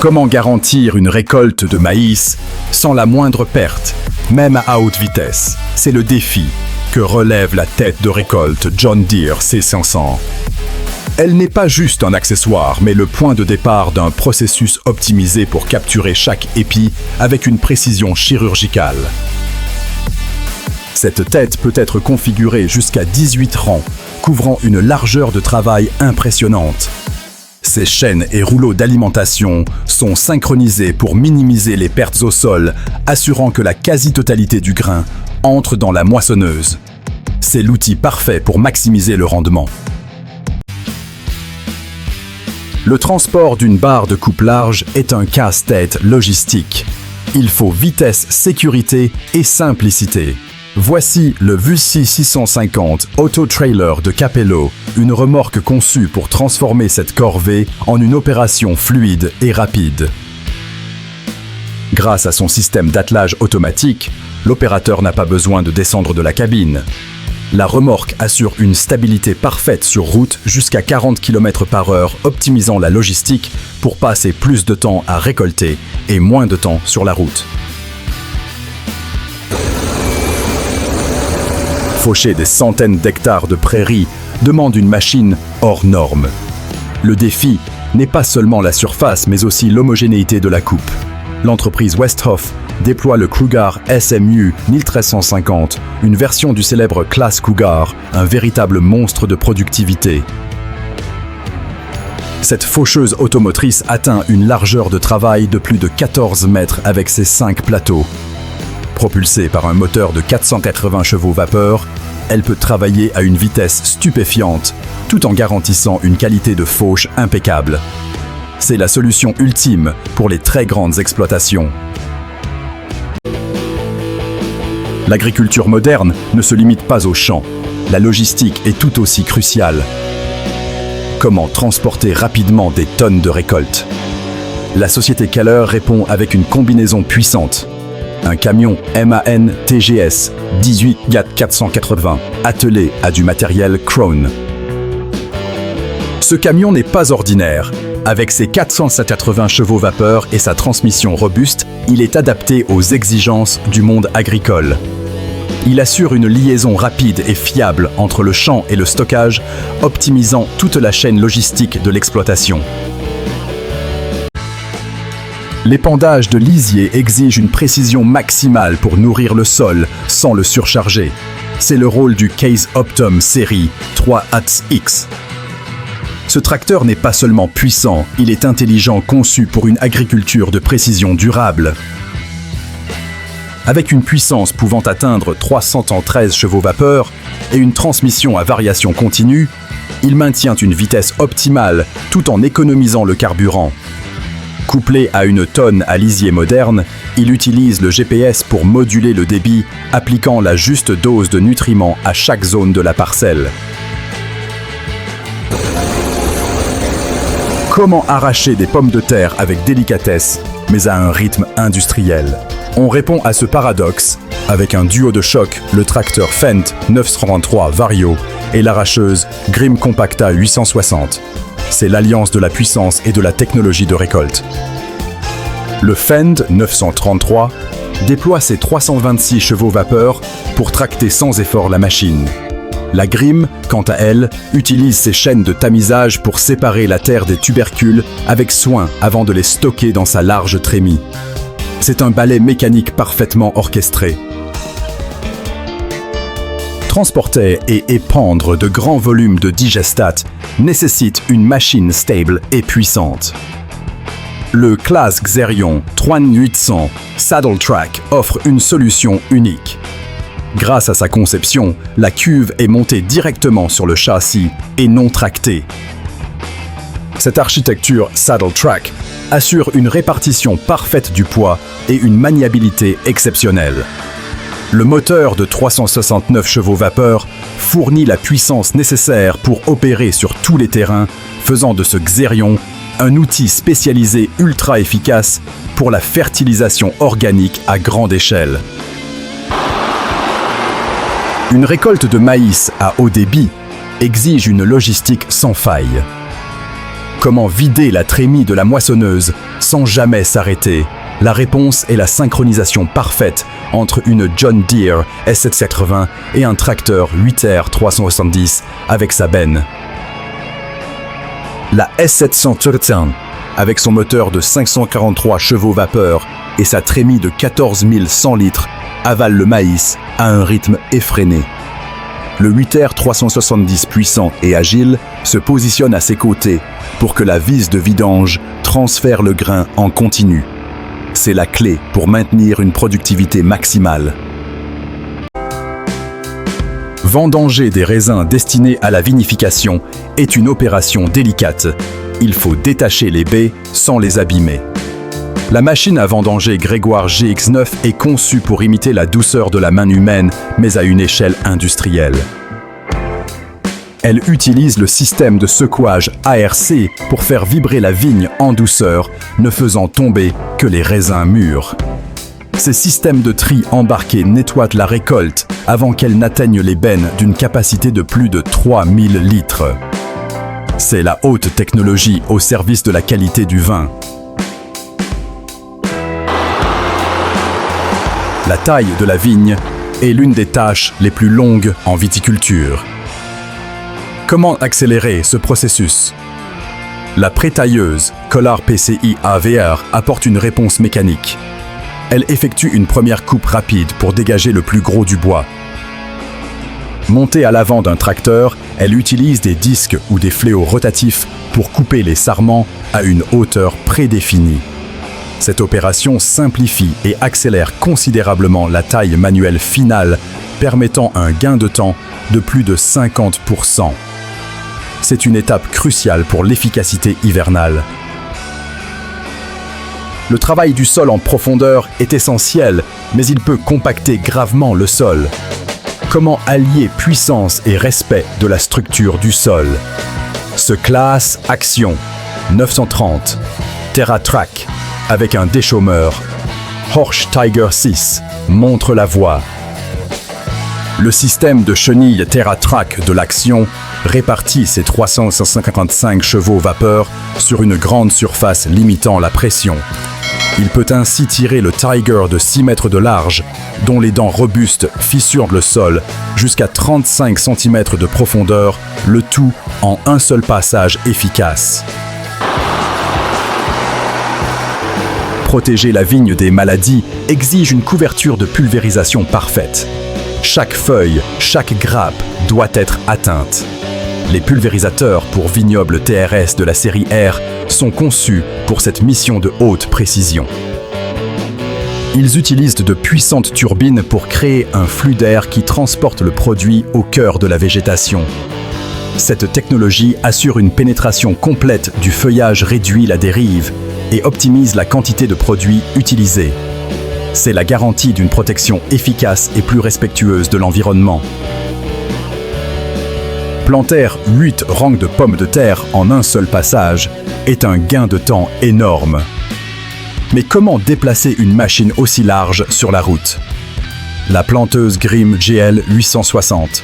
Comment garantir une récolte de maïs sans la moindre perte, même à haute vitesse? C'est le défi que relève la tête de récolte John Deere C500. Elle n'est pas juste un accessoire, mais le point de départ d'un processus optimisé pour capturer chaque épi avec une précision chirurgicale. Cette tête peut être configurée jusqu'à 18 rangs, couvrant une largeur de travail impressionnante. Ces chaînes et rouleaux d'alimentation sont synchronisés pour minimiser les pertes au sol, assurant que la quasi-totalité du grain entre dans la moissonneuse. C'est l'outil parfait pour maximiser le rendement. Le transport d'une barre de coupe large est un casse-tête logistique. Il faut vitesse, sécurité et simplicité. Voici le VUSI 650 Auto-Trailer de Capello, une remorque conçue pour transformer cette corvée en une opération fluide et rapide. Grâce à son système d'attelage automatique, l'opérateur n'a pas besoin de descendre de la cabine. La remorque assure une stabilité parfaite sur route jusqu'à 40 km/h, optimisant la logistique pour passer plus de temps à récolter et moins de temps sur la route. Faucher des centaines d'hectares de prairies demande une machine hors norme. Le défi n'est pas seulement la surface, mais aussi l'homogénéité de la coupe. L'entreprise Westhoff déploie le Cougar SMU 1350, une version du célèbre Class Cougar, un véritable monstre de productivité. Cette faucheuse automotrice atteint une largeur de travail de plus de 14 mètres avec ses 5 plateaux. Propulsée par un moteur de 480 chevaux vapeur, elle peut travailler à une vitesse stupéfiante, tout en garantissant une qualité de fauche impeccable. C'est la solution ultime pour les très grandes exploitations. L'agriculture moderne ne se limite pas aux champs. La logistique est tout aussi cruciale. Comment transporter rapidement des tonnes de récoltes? La société Keller répond avec une combinaison puissante. Un camion MAN TGS 18 GAT 480, attelé à du matériel Krone. Ce camion n'est pas ordinaire. Avec ses 480 chevaux vapeur et sa transmission robuste, il est adapté aux exigences du monde agricole. Il assure une liaison rapide et fiable entre le champ et le stockage, optimisant toute la chaîne logistique de l'exploitation. L'épandage de lisier exige une précision maximale pour nourrir le sol sans le surcharger. C'est le rôle du Case Optum série 3ATS-X. Ce tracteur n'est pas seulement puissant, il est intelligent, conçu pour une agriculture de précision durable. Avec une puissance pouvant atteindre 313 chevaux vapeur et une transmission à variation continue, il maintient une vitesse optimale tout en économisant le carburant. Couplé à une tonne à lisier moderne, il utilise le GPS pour moduler le débit, appliquant la juste dose de nutriments à chaque zone de la parcelle. Comment arracher des pommes de terre avec délicatesse, mais à un rythme industriel? On répond à ce paradoxe avec un duo de choc, le tracteur Fendt 933 Vario et l'arracheuse Grimm Compacta 860. C'est l'alliance de la puissance et de la technologie de récolte. Le Fendt 933 déploie ses 326 chevaux vapeur pour tracter sans effort la machine. La Grimm, quant à elle, utilise ses chaînes de tamisage pour séparer la terre des tubercules avec soin avant de les stocker dans sa large trémie. C'est un balai mécanique parfaitement orchestré. Transporter et épandre de grands volumes de digestat nécessite une machine stable et puissante. Le Claas Xerion 3800 Saddle Track offre une solution unique. Grâce à sa conception, la cuve est montée directement sur le châssis et non tractée. Cette architecture Saddle Track assure une répartition parfaite du poids et une maniabilité exceptionnelle. Le moteur de 369 chevaux vapeur fournit la puissance nécessaire pour opérer sur tous les terrains, faisant de ce Xerion un outil spécialisé ultra efficace pour la fertilisation organique à grande échelle. Une récolte de maïs à haut débit exige une logistique sans faille. Comment vider la trémie de la moissonneuse sans jamais s'arrêter? La réponse est la synchronisation parfaite entre une John Deere S780 et un tracteur 8R 370 avec sa benne. La S730, avec son moteur de 543 chevaux vapeur et sa trémie de 14 100 litres, avale le maïs à un rythme effréné. Le 8R 370 puissant et agile se positionne à ses côtés pour que la vis de vidange transfère le grain en continu. C'est la clé pour maintenir une productivité maximale. Vendanger des raisins destinés à la vinification est une opération délicate. Il faut détacher les baies sans les abîmer. La machine à vendanger Grégoire GX9 est conçue pour imiter la douceur de la main humaine, mais à une échelle industrielle. Elle utilise le système de secouage ARC pour faire vibrer la vigne en douceur, ne faisant tomber que les raisins mûrs. Ces systèmes de tri embarqués nettoient la récolte avant qu'elle n'atteigne les bennes d'une capacité de plus de 3000 litres. C'est la haute technologie au service de la qualité du vin. La taille de la vigne est l'une des tâches les plus longues en viticulture. Comment accélérer ce processus? La prétailleuse Collard PCI AVR apporte une réponse mécanique. Elle effectue une première coupe rapide pour dégager le plus gros du bois. Montée à l'avant d'un tracteur, elle utilise des disques ou des fléaux rotatifs pour couper les sarments à une hauteur prédéfinie. Cette opération simplifie et accélère considérablement la taille manuelle finale, permettant un gain de temps de plus de 50%. C'est une étape cruciale pour l'efficacité hivernale. Le travail du sol en profondeur est essentiel, mais il peut compacter gravement le sol. Comment allier puissance et respect de la structure du sol? Ce classe Action 930 TerraTrack avec un déchaumeur Horsch Tiger 6 montre la voie. Le système de chenilles TerraTrack de l'Action répartit ses 355 chevaux vapeur sur une grande surface limitant la pression. Il peut ainsi tirer le Tiger de 6 mètres de large, dont les dents robustes fissurent le sol, jusqu'à 35 cm de profondeur, le tout en un seul passage efficace. Protéger la vigne des maladies exige une couverture de pulvérisation parfaite. Chaque feuille, chaque grappe doit être atteinte. Les pulvérisateurs pour vignobles TRS de la série R sont conçus pour cette mission de haute précision. Ils utilisent de puissantes turbines pour créer un flux d'air qui transporte le produit au cœur de la végétation. Cette technologie assure une pénétration complète du feuillage, réduit la dérive et optimise la quantité de produit utilisé. C'est la garantie d'une protection efficace et plus respectueuse de l'environnement. Planter 8 rangs de pommes de terre en un seul passage est un gain de temps énorme. Mais comment déplacer une machine aussi large sur la route? La planteuse Grimm GL 860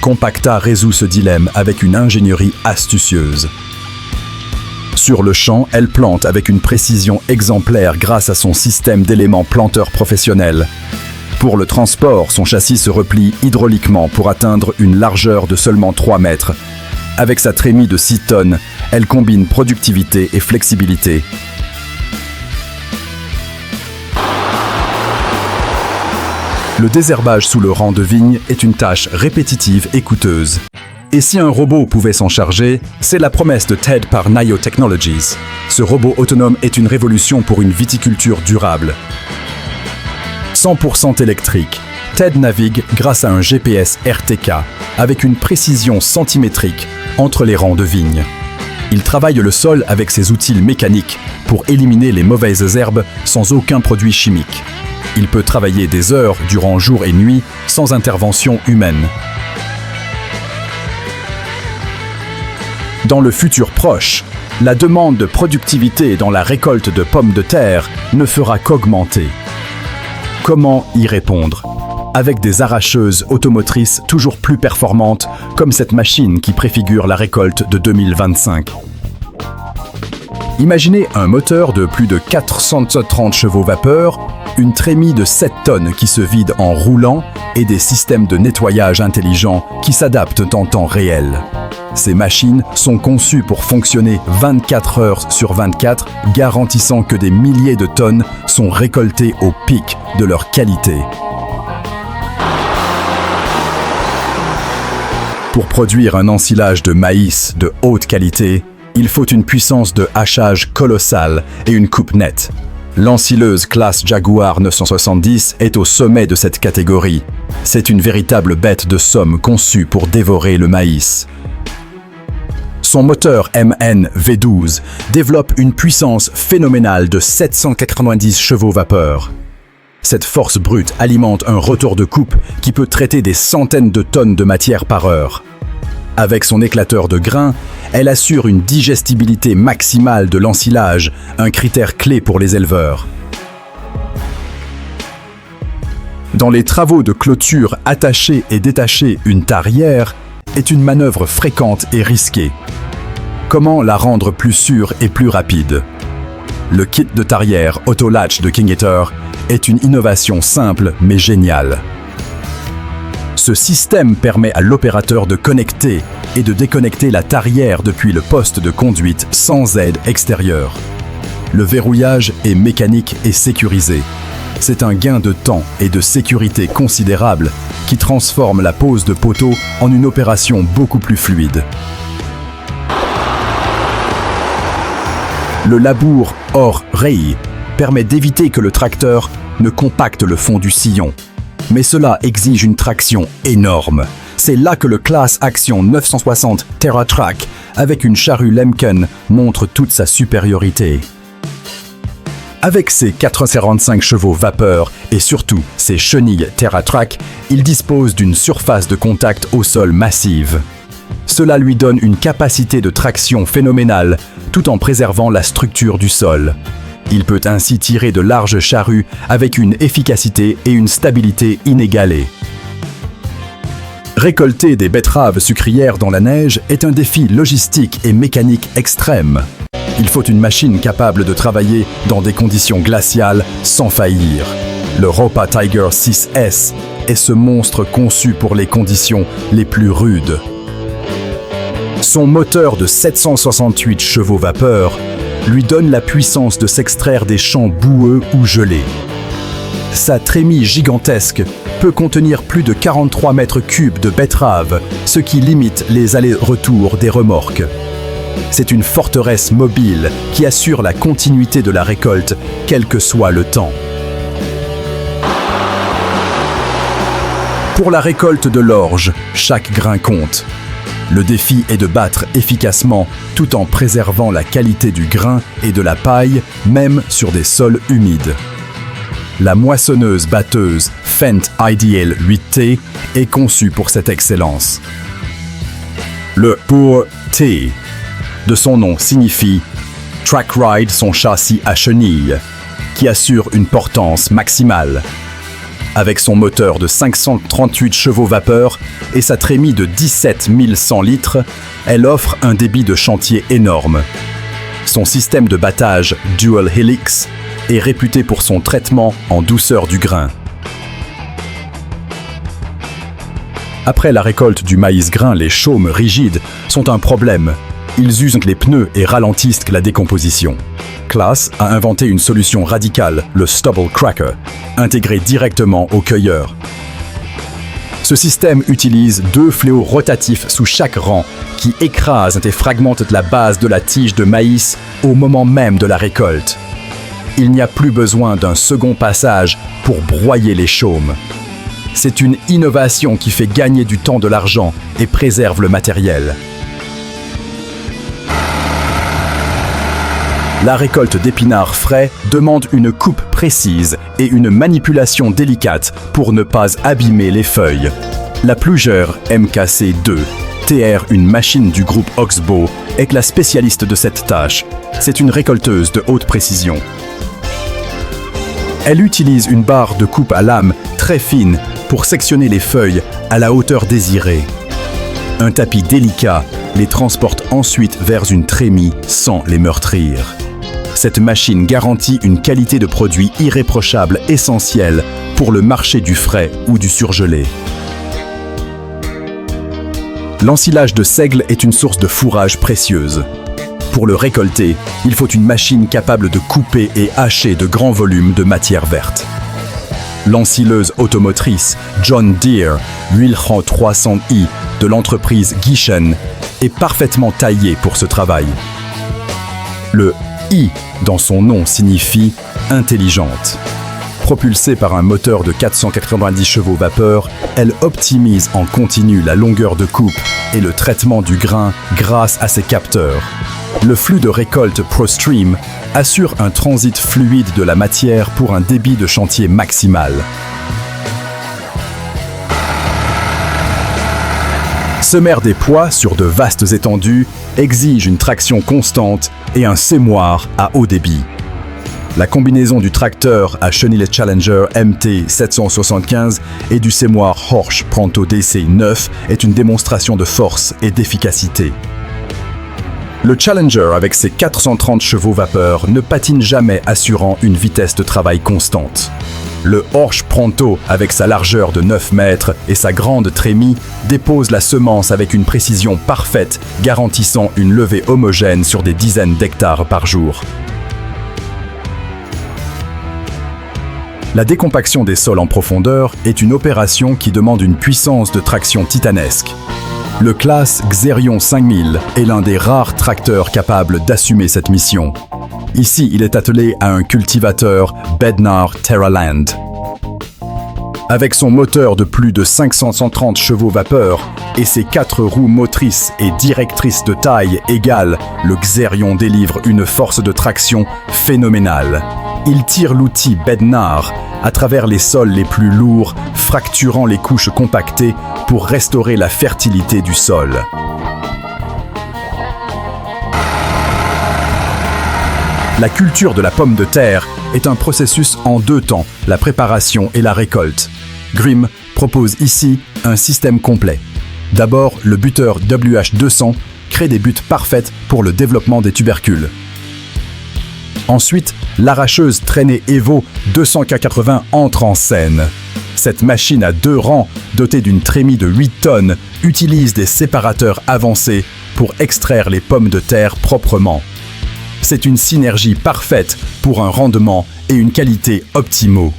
Compacta résout ce dilemme avec une ingénierie astucieuse. Sur le champ, elle plante avec une précision exemplaire grâce à son système d'éléments planteurs professionnels. Pour le transport, son châssis se replie hydrauliquement pour atteindre une largeur de seulement 3 mètres. Avec sa trémie de 6 tonnes, elle combine productivité et flexibilité. Le désherbage sous le rang de vigne est une tâche répétitive et coûteuse. Et si un robot pouvait s'en charger, c'est la promesse de TED par Naio Technologies. Ce robot autonome est une révolution pour une viticulture durable. 100% électrique, TED navigue grâce à un GPS RTK avec une précision centimétrique entre les rangs de vignes. Il travaille le sol avec ses outils mécaniques pour éliminer les mauvaises herbes sans aucun produit chimique. Il peut travailler des heures durant jour et nuit sans intervention humaine. Dans le futur proche, la demande de productivité dans la récolte de pommes de terre ne fera qu'augmenter. Comment y répondre? Avec des arracheuses automotrices toujours plus performantes, comme cette machine qui préfigure la récolte de 2025. Imaginez un moteur de plus de 430 chevaux vapeur, une trémie de 7 tonnes qui se vide en roulant et des systèmes de nettoyage intelligents qui s'adaptent en temps réel. Ces machines sont conçues pour fonctionner 24 heures sur 24, garantissant que des milliers de tonnes sont récoltées au pic de leur qualité. Pour produire un ensilage de maïs de haute qualité, il faut une puissance de hachage colossale et une coupe nette. L'ensileuse classe Jaguar 970 est au sommet de cette catégorie. C'est une véritable bête de somme conçue pour dévorer le maïs. Son moteur MN V12 développe une puissance phénoménale de 790 chevaux vapeur. Cette force brute alimente un rotor de coupe qui peut traiter des centaines de tonnes de matière par heure. Avec son éclateur de grains, elle assure une digestibilité maximale de l'ensilage, un critère clé pour les éleveurs. Dans les travaux de clôture, attacher et détacher une tarière est une manœuvre fréquente et risquée. Comment la rendre plus sûre et plus rapide? Le kit de tarière Auto-Latch de King Eater est une innovation simple mais géniale. Ce système permet à l'opérateur de connecter et de déconnecter la tarière depuis le poste de conduite sans aide extérieure. Le verrouillage est mécanique et sécurisé. C'est un gain de temps et de sécurité considérable qui transforme la pose de poteau en une opération beaucoup plus fluide. Le labour hors rail permet d'éviter que le tracteur ne compacte le fond du sillon. Mais cela exige une traction énorme. C'est là que le Claas Action 960 TerraTrack avec une charrue Lemken montre toute sa supériorité. Avec ses 445 chevaux vapeur et surtout ses chenilles TerraTrack, il dispose d'une surface de contact au sol massive. Cela lui donne une capacité de traction phénoménale tout en préservant la structure du sol. Il peut ainsi tirer de larges charrues avec une efficacité et une stabilité inégalées. Récolter des betteraves sucrières dans la neige est un défi logistique et mécanique extrême. Il faut une machine capable de travailler dans des conditions glaciales sans faillir. Le Ropa Tiger 6S est ce monstre conçu pour les conditions les plus rudes. Son moteur de 768 chevaux vapeur lui donne la puissance de s'extraire des champs boueux ou gelés. Sa trémie gigantesque peut contenir plus de 43 mètres cubes de betteraves, ce qui limite les allers-retours des remorques. C'est une forteresse mobile qui assure la continuité de la récolte, quel que soit le temps. Pour la récolte de l'orge, chaque grain compte. Le défi est de battre efficacement tout en préservant la qualité du grain et de la paille, même sur des sols humides. La moissonneuse-batteuse Fendt Ideal 8T est conçue pour cette excellence. Le pour T de son nom signifie Track Ride, son châssis à chenilles, qui assure une portance maximale. Avec son moteur de 538 chevaux vapeur et sa trémie de 17 100 litres, elle offre un débit de chantier énorme. Son système de battage Dual Helix est réputé pour son traitement en douceur du grain. Après la récolte du maïs grain, les chaumes rigides sont un problème. Ils usent les pneus et ralentissent la décomposition. Claas a inventé une solution radicale, le Stubble Cracker, intégré directement au cueilleur. Ce système utilise 2 fléaux rotatifs sous chaque rang qui écrasent et fragmentent la base de la tige de maïs au moment même de la récolte. Il n'y a plus besoin d'un second passage pour broyer les chaumes. C'est une innovation qui fait gagner du temps, de l'argent et préserve le matériel. La récolte d'épinards frais demande une coupe précise et une manipulation délicate pour ne pas abîmer les feuilles. La Pluger MKC2, TR, une machine du groupe Oxbow, est la spécialiste de cette tâche. C'est une récolteuse de haute précision. Elle utilise une barre de coupe à lame très fine pour sectionner les feuilles à la hauteur désirée. Un tapis délicat les transporte ensuite vers une trémie sans les meurtrir. Cette machine garantit une qualité de produit irréprochable essentielle pour le marché du frais ou du surgelé. L'ensilage de seigle est une source de fourrage précieuse. Pour le récolter, il faut une machine capable de couper et hacher de grands volumes de matière verte. L'ensileuse automotrice John Deere 8300i de l'entreprise Gieschen est parfaitement taillée pour ce travail. Le I dans son nom signifie « intelligente ». Propulsée par un moteur de 490 chevaux vapeur, elle optimise en continu la longueur de coupe et le traitement du grain grâce à ses capteurs. Le flux de récolte ProStream assure un transit fluide de la matière pour un débit de chantier maximal. Semer des poids sur de vastes étendues exige une traction constante et un semoir à haut débit. La combinaison du tracteur à chenillet Challenger MT 775 et du semoir Horsch Pronto DC 9 est une démonstration de force et d'efficacité. Le Challenger avec ses 430 chevaux vapeur ne patine jamais, assurant une vitesse de travail constante. Le Horsch Pronto, avec sa largeur de 9 mètres et sa grande trémie, dépose la semence avec une précision parfaite, garantissant une levée homogène sur des dizaines d'hectares par jour. La décompaction des sols en profondeur est une opération qui demande une puissance de traction titanesque. Le Claas Xerion 5000 est l'un des rares tracteurs capables d'assumer cette mission. Ici, il est attelé à un cultivateur Bednar Terraland. Avec son moteur de plus de 530 chevaux vapeur et ses 4 roues motrices et directrices de taille égale, le Xerion délivre une force de traction phénoménale. Il tire l'outil Bednar à travers les sols les plus lourds, fracturant les couches compactées pour restaurer la fertilité du sol. La culture de la pomme de terre est un processus en 2 temps, la préparation et la récolte. Grimm propose ici un système complet. D'abord, le buteur WH200 crée des buttes parfaites pour le développement des tubercules. Ensuite, l'arracheuse traînée Evo 200K80 entre en scène. Cette machine à 2 rangs, dotée d'une trémie de 8 tonnes, utilise des séparateurs avancés pour extraire les pommes de terre proprement. C'est une synergie parfaite pour un rendement et une qualité optimaux.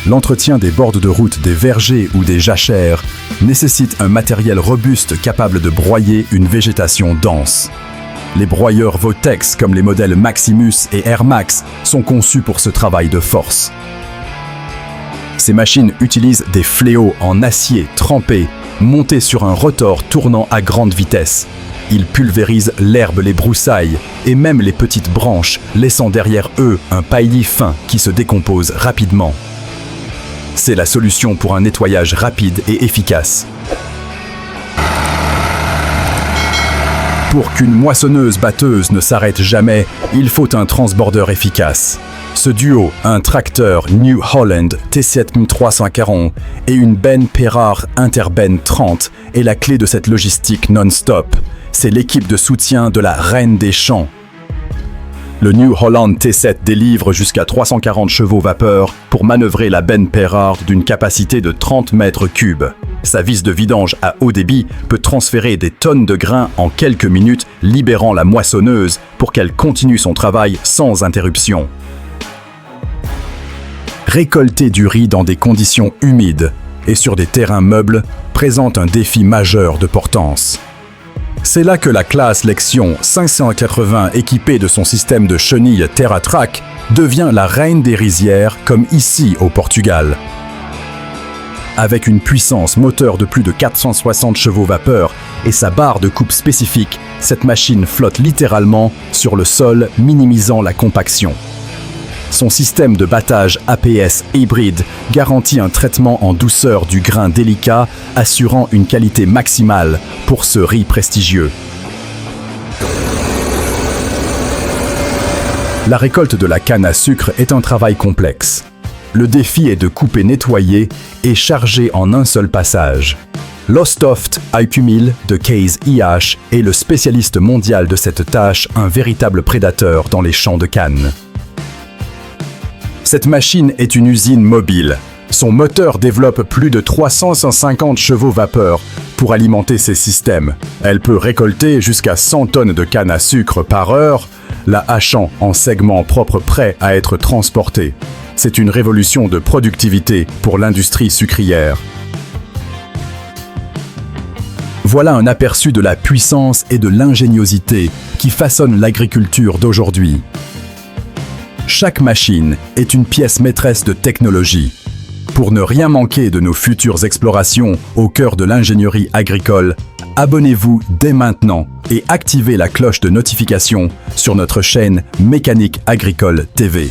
L'entretien des bords de route, des vergers ou des jachères nécessite un matériel robuste capable de broyer une végétation dense. Les broyeurs Votex, comme les modèles Maximus et Air Max, sont conçus pour ce travail de force. Ces machines utilisent des fléaux en acier trempé, montés sur un rotor tournant à grande vitesse. Ils pulvérisent l'herbe, les broussailles et même les petites branches, laissant derrière eux un paillis fin qui se décompose rapidement. C'est la solution pour un nettoyage rapide et efficace. Pour qu'une moissonneuse-batteuse ne s'arrête jamais, il faut un transbordeur efficace. Ce duo, un tracteur New Holland T7340 et une benne Perard Interben 30 est la clé de cette logistique non-stop. C'est l'équipe de soutien de la Reine des Champs. Le New Holland T7 délivre jusqu'à 340 chevaux vapeur pour manœuvrer la benne Perard d'une capacité de 30 mètres cubes. Sa vis de vidange à haut débit peut transférer des tonnes de grains en quelques minutes, libérant la moissonneuse pour qu'elle continue son travail sans interruption. Récolter du riz dans des conditions humides et sur des terrains meubles présente un défi majeur de portance. C'est là que la Claas Lexion 580 équipée de son système de chenilles TerraTrack devient la reine des rizières comme ici au Portugal. Avec une puissance moteur de plus de 460 chevaux vapeur et sa barre de coupe spécifique, cette machine flotte littéralement sur le sol, minimisant la compaction. Son système de battage APS hybride garantit un traitement en douceur du grain délicat, assurant une qualité maximale pour ce riz prestigieux. La récolte de la canne à sucre est un travail complexe. Le défi est de couper, nettoyer et charger en un seul passage. Lostoft IQ1000 de Case IH est le spécialiste mondial de cette tâche, un véritable prédateur dans les champs de canne. Cette machine est une usine mobile. Son moteur développe plus de 350 chevaux vapeur pour alimenter ses systèmes. Elle peut récolter jusqu'à 100 tonnes de canne à sucre par heure, la hachant en segments propres prêts à être transportés. C'est une révolution de productivité pour l'industrie sucrière. Voilà un aperçu de la puissance et de l'ingéniosité qui façonnent l'agriculture d'aujourd'hui. Chaque machine est une pièce maîtresse de technologie. Pour ne rien manquer de nos futures explorations au cœur de l'ingénierie agricole, abonnez-vous dès maintenant et activez la cloche de notification sur notre chaîne Mécanique Agricole TV.